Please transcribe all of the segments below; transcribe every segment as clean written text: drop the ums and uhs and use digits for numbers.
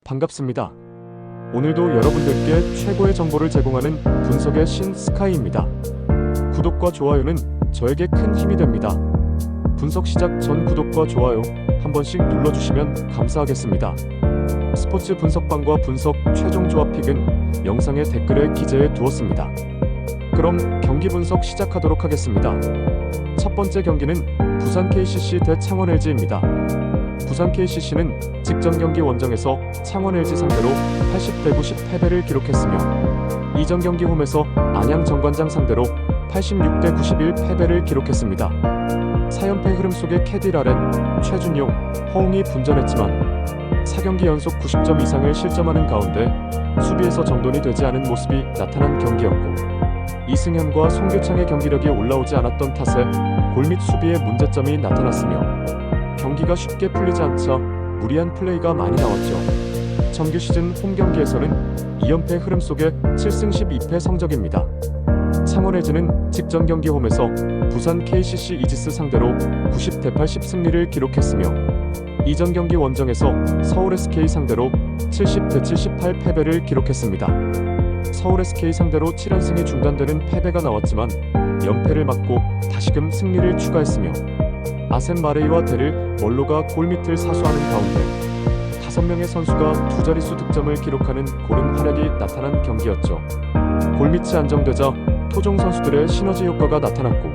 반갑습니다. 오늘도 여러분들께 최고의 정보를 제공하는 분석의 신 스카이입니다. 구독과 좋아요는 저에게 큰 힘이 됩니다. 분석 시작 전 구독과 좋아요 한 번씩 눌러주시면 감사하겠습니다. 스포츠 분석방과 분석 최종 조합 픽은 영상의 댓글에 기재해 두었습니다. 그럼 경기 분석 시작하도록 하겠습니다. 첫 번째 경기는 부산 KCC 대 창원 LG입니다. 부산 KCC는 직전 경기 원정에서 창원 LG 상대로 80대 90 패배를 기록했으며 이전 경기 홈에서 안양 정관장 상대로 86대 91 패배를 기록했습니다. 4연패 흐름 속에 캐디 라렌, 최준용, 허웅이 분전했지만 4경기 연속 90점 이상을 실점하는 가운데 수비에서 정돈이 되지 않은 모습이 나타난 경기였고 이승현과 송교창의 경기력이 올라오지 않았던 탓에 골 및 수비에 문제점이 나타났으며 경기가 쉽게 풀리지 않자 무리한 플레이가 많이 나왔죠. 정규 시즌 홈 경기에서는 2연패 흐름 속에 7승 12패 성적입니다. 창원 LG는 직전 경기 홈에서 부산 KCC 이지스 상대로 90대 80 승리를 기록했으며 이전 경기 원정에서 서울 SK 상대로 70대 78 패배를 기록했습니다. 서울 SK 상대로 7연승이 중단되는 패배가 나왔지만 연패를 막고 다시금 승리를 추가했으며 아셈 마레이와 데릴 멀로가 골밑을 사수하는 가운데 5명의 선수가 두 자릿수 득점을 기록하는 고른 활약이 나타난 경기였죠. 골밑이 안정되자 토종 선수들의 시너지 효과가 나타났고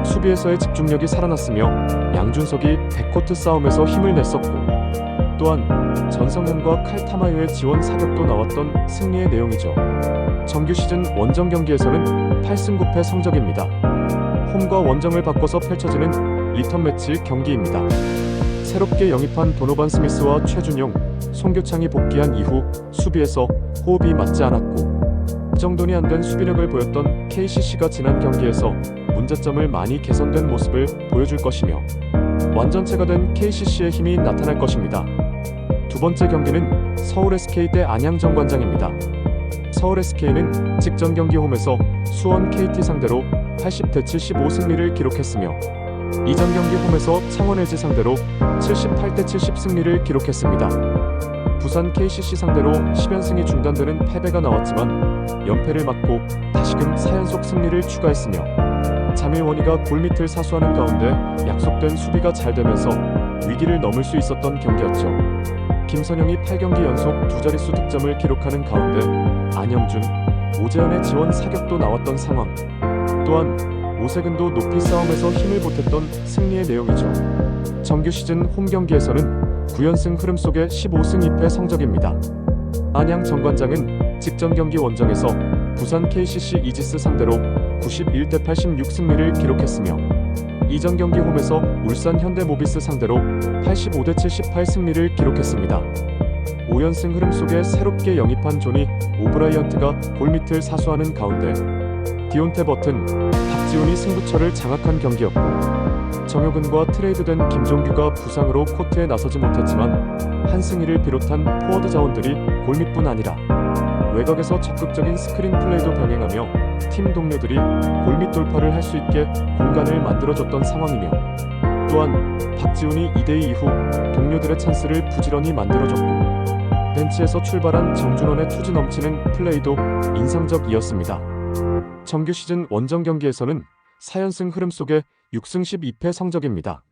수비에서의 집중력이 살아났으며 양준석이 백코트 싸움에서 힘을 냈었고 또한 전성현과 칼타마요의 지원 사격도 나왔던 승리의 내용이죠. 정규 시즌 원정 경기에서는 8승 9패 성적입니다. 홈과 원정을 바꿔서 펼쳐지는 리턴 매치 경기입니다. 새롭게 영입한 도노반 스미스와 최준용, 송교창이 복귀한 이후 수비에서 호흡이 맞지 않았고 정돈이 안 된 수비력을 보였던 KCC가 지난 경기에서 문제점을 많이 개선된 모습을 보여줄 것이며 완전체가 된 KCC의 힘이 나타날 것입니다. 두 번째 경기는 서울 SK 대 안양 정관장입니다. 서울 SK는 직전 경기 홈에서 수원 KT 상대로 80대 75 승리를 기록했으며 이전 경기 홈에서 창원 LG 상대로 78대 70 승리를 기록했습니다. 부산 KCC 상대로 10연승이 중단되는 패배가 나왔지만 연패를 막고 다시금 4연속 승리를 추가했으며 자밀원이가 골밑을 사수하는 가운데 약속된 수비가 잘 되면서 위기를 넘을 수 있었던 경기였죠. 김선영이 8경기 연속 두 자릿수 득점을 기록하는 가운데 안영준, 오재현의 지원 사격도 나왔던 상황 또한 오세근도 높이 싸움에서 힘을 보탰던 승리의 내용이죠. 정규 시즌 홈 경기에서는 9연승 흐름 속에 15승 2패 성적입니다. 안양 정관장은 직전 경기 원정에서 부산 KCC 이지스 상대로 91대 86 승리를 기록했으며 이전 경기 홈에서 울산 현대모비스 상대로 85대 78 승리를 기록했습니다. 5연승 흐름 속에 새롭게 영입한 조니 오브라이언트가 골밑을 사수하는 가운데 디온테 버튼, 박지훈이 승부처를 장악한 경기였고 정효근과 트레이드된 김종규가 부상으로 코트에 나서지 못했지만 한승희를 비롯한 포워드 자원들이 골밑뿐 아니라 외곽에서 적극적인 스크린 플레이도 병행하며 팀 동료들이 골밑 돌파를 할 수 있게 공간을 만들어줬던 상황이며 또한 박지훈이 2대2 이후 동료들의 찬스를 부지런히 만들어줬고 벤치에서 출발한 정준원의 투지 넘치는 플레이도 인상적이었습니다. 정규 시즌 원정 경기에서는 4연승 흐름 속에 6승 12패 성적입니다.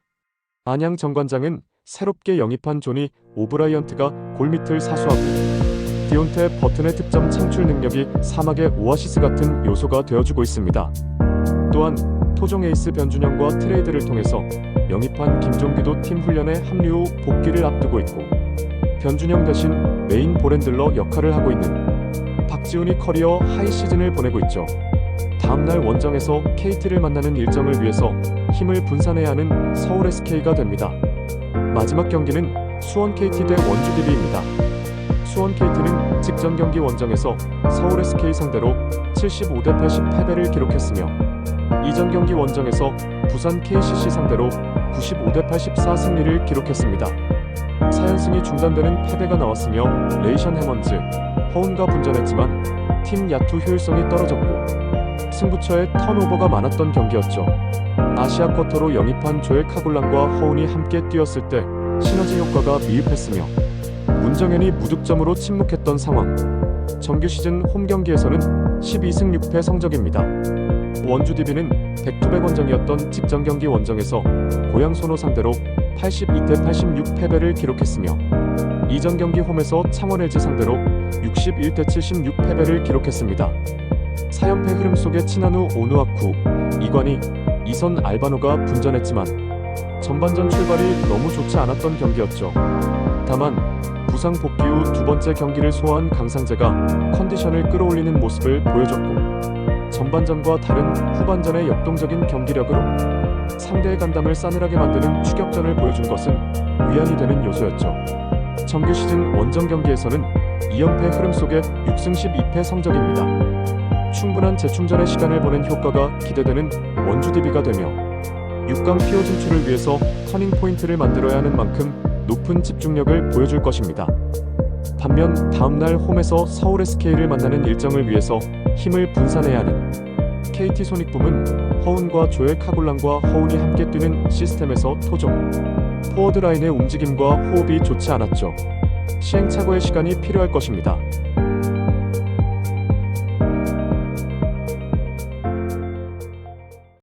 안양 정관장은 새롭게 영입한 조니 오브라이언트가 골밑을 사수하고 디온테 버튼의 득점 창출 능력이 사막의 오아시스 같은 요소가 되어주고 있습니다. 또한 토종 에이스 변준영과 트레이드를 통해서 영입한 김종규도 팀 훈련에 합류 후 복귀를 앞두고 있고 변준영 대신 메인 볼핸들러 역할을 하고 있는 박지훈이 커리어 하이 시즌을 보내고 있죠. 다음날 원정에서 KT를 만나는 일정을 위해서 힘을 분산해야 하는 서울 SK가 됩니다. 마지막 경기는 수원 KT 대 원주 DB입니다. 수원 KT는 직전 경기 원정에서 서울 SK 상대로 75대 80 패배를 기록했으며 이전 경기 원정에서 부산 KCC 상대로 95대 84 승리를 기록했습니다. 4연승이 중단되는 패배가 나왔으며 레이션 해먼즈, 허운과 분전했지만 팀 야투 효율성이 떨어졌고 승부처에 턴오버가 많았던 경기였죠. 아시아 쿼터로 영입한 조엘 카굴란과 허운이 함께 뛰었을 때 시너지 효과가 미흡했으며 문정현이 무득점으로 침묵했던 상황. 정규 시즌 홈 경기에서는 12승 6패 성적입니다. 원주 DB는 백투백 원정이었던 직전 경기 원정에서 고양 손호 상대로 82대 86 패배를 기록했으며 이전 경기 홈에서 창원 LG 상대로 61대 76 패배를 기록했습니다. 4연패 흐름 속에 친한우 오누아쿠, 이관희, 이선 알바노가 분전했지만 전반전 출발이 너무 좋지 않았던 경기였죠. 다만 부상 복귀 후 두 번째 경기를 소화한 강상재가 컨디션을 끌어올리는 모습을 보여줬고 전반전과 다른 후반전의 역동적인 경기력으로 상대의 간담을 싸늘하게 만드는 추격전을 보여준 것은 위안이 되는 요소였죠. 정규 시즌 원정 경기에서는 2연패 흐름 속에 6승 12패 성적입니다. 충분한 재충전의 시간을 보낸 효과가 기대되는 원주 DB가 되며 6강 PO 진출을 위해서 터닝 포인트를 만들어야 하는 만큼 높은 집중력을 보여줄 것입니다. 반면 다음날 홈에서 서울 SK를 만나는 일정을 위해서 힘을 분산해야 하는 KT 손익붐은 허운과 조엘 카굴란과 허운이 함께 뛰는 시스템에서 토종 포워드 라인의 움직임과 호흡이 좋지 않았죠. 시행착오의 시간이 필요할 것입니다.